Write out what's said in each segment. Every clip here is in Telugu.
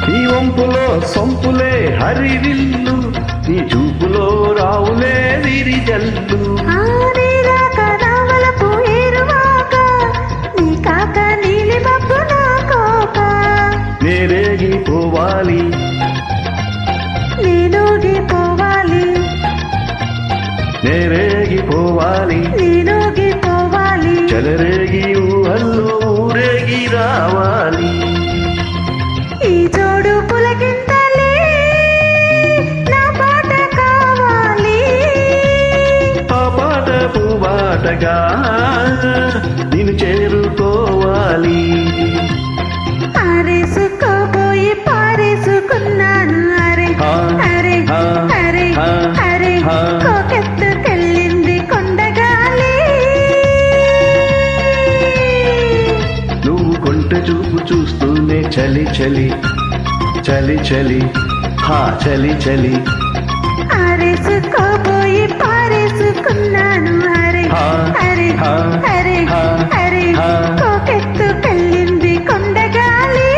నీ వంపులో సొంపులే హరివిల్లు, నీ చూపులో రావులే విరిజల్లు. నేరేగిపోవాలి నేనోగిపోవాలి నేరేగిపోవాలి నేనోగిపోవాలి చెలరేగి ఊహల్లో ఊరేగి రావాలి. ఈ జోడు పులకింతలే నా పాట కావాలి. ఆ పాట పూబాటగా నిన్ను చేరుకోవాలి. ఆరేసుకోబోయి పారేసుకున్నాను అరే అరే అరే అరే కోకెత్తుకెళ్ళింది కొండగాలి. నువ్వు కొంట చూపు చూస్తూనే చలి చలి చలి చలి హా చలి చలి. ఆరేసుకోబోయి పారేసుకున్నాను అరే అరే అరే అరే కోకెత్తుకెళ్ళింది కొండగాలి.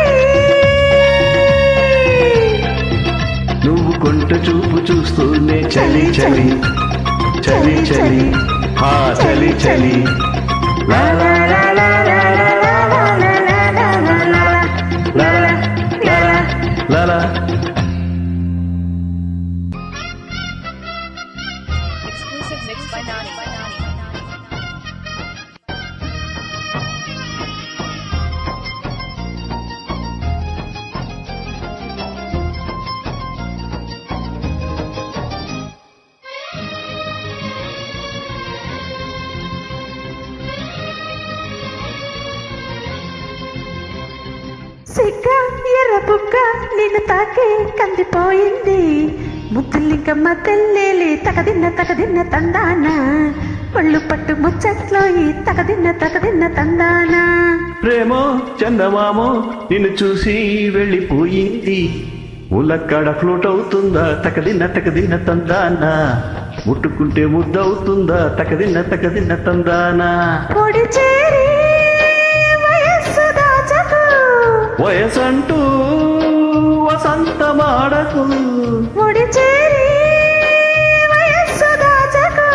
నువ్వు కొంట చూపు చూస్తూనే చలి చలి చలి చలి హా చలి చలి. లా లా లా లా లా లా లా లా లా లా లా లా. Exclusive mix by Nani. సిగ్గ ఎర్ర బుగ్గ నిన్ను తాకే కందిపోయింది. ముద్దులింకమ్మ తెల్లేలి తగదిన్న తందాన. ఒళ్ళు పట్టు ముచ్చట్లో ఈ తగదిన్న తందాన. ప్రేమో చందమామో నిన్ను చూసి వెళ్ళిపోయింది. ములక్కడ ఫ్లోట్ అవుతుందా తకదిన్న తందానా. ముట్టుకుంటే ముద్దవుతుందా తకదిన్న తందానా. పొడి చేరి వయస్సు దాచకు, వయసంటూ వసంతమాడకు. పొడి చేరి వయస్సు దాచకు,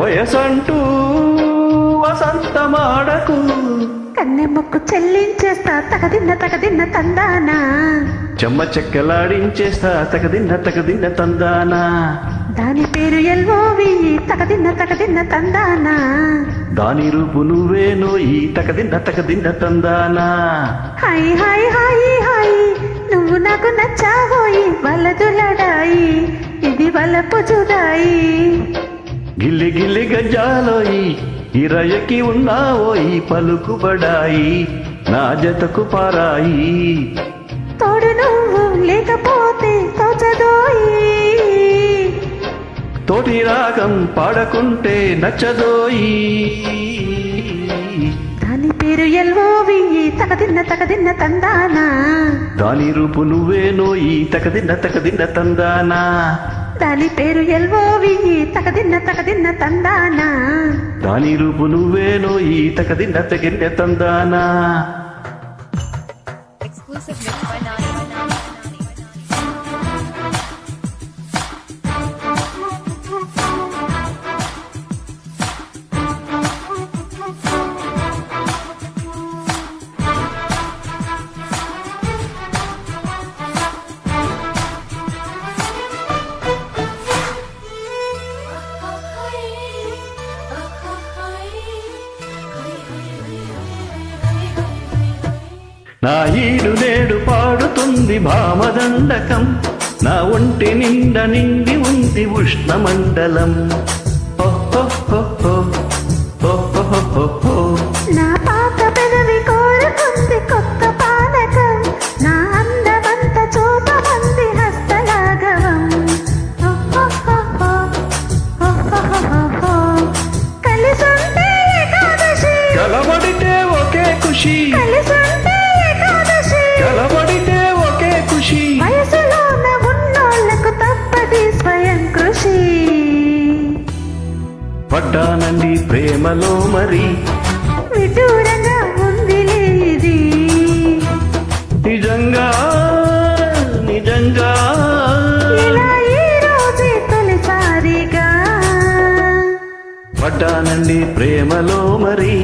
వయసంటూ వసంతమాడకు. కన్నె మొక్కు చెల్లించేస్తా తగదిన్న తందానా. చెమ్మ చెక్కలాడించేస్తా తకదిన్న తందానా. దాని పేరు ఎల్వోవి తగదిన్న తందానా. దాని రూపు నువ్వేనో ఈ తకదిన్న తందానా. హాయ్ హాయ్ హాయ్ హాయ్ నువ్వు నాకు నచ్చావోయి వలదులడాయి ఇది వలపు జుదాయి. గిల్లి గిల్లి గజ్జాలోయి ఇరయకి ఉన్నావోయి పలుకుబడాయి నా జతకు పారాయి. తోడు నువ్వు లేకపోతే తోచదోయి, తోటి రాగం పాడకుంటే నచ్చదోయి. దాని పేరు ఎల్వోవి తగదిన్న తందానా. దాని రూపు నువ్వేనో ఈ తకదిన్న తందానా. దాని పేరు ఎల్వోవి తగదిన్న తందానా. దాని రూపు నువ్వేనో ఈ తకదిన్న తందానా. Exclusive mix by Nani. నా ఈడు నేడు పాడుతుంది భామదండకం. నా ఒంటి నిండా నిండి ఉంది ఉష్ణమండలం. నా పాత పెదవి కోరుకుంది కొత్త పానకం. నా అందమంత చూపమంది హస్తలాఘవం. కలిసుంటే ఏకాదశి, కలబడితే ఒకే ఖుషి, కలిసుంటే ఏకాదశి. కలబడితే ఒకే ఖుషి. వయసులోన ఉన్నోళ్లకు తప్పది స్వయం కృషి. పడ్డానండి ప్రేమలో మరి విదూరంగా ఉంది ఇది నిజంగా పడ్డానండి ప్రేమలో మరి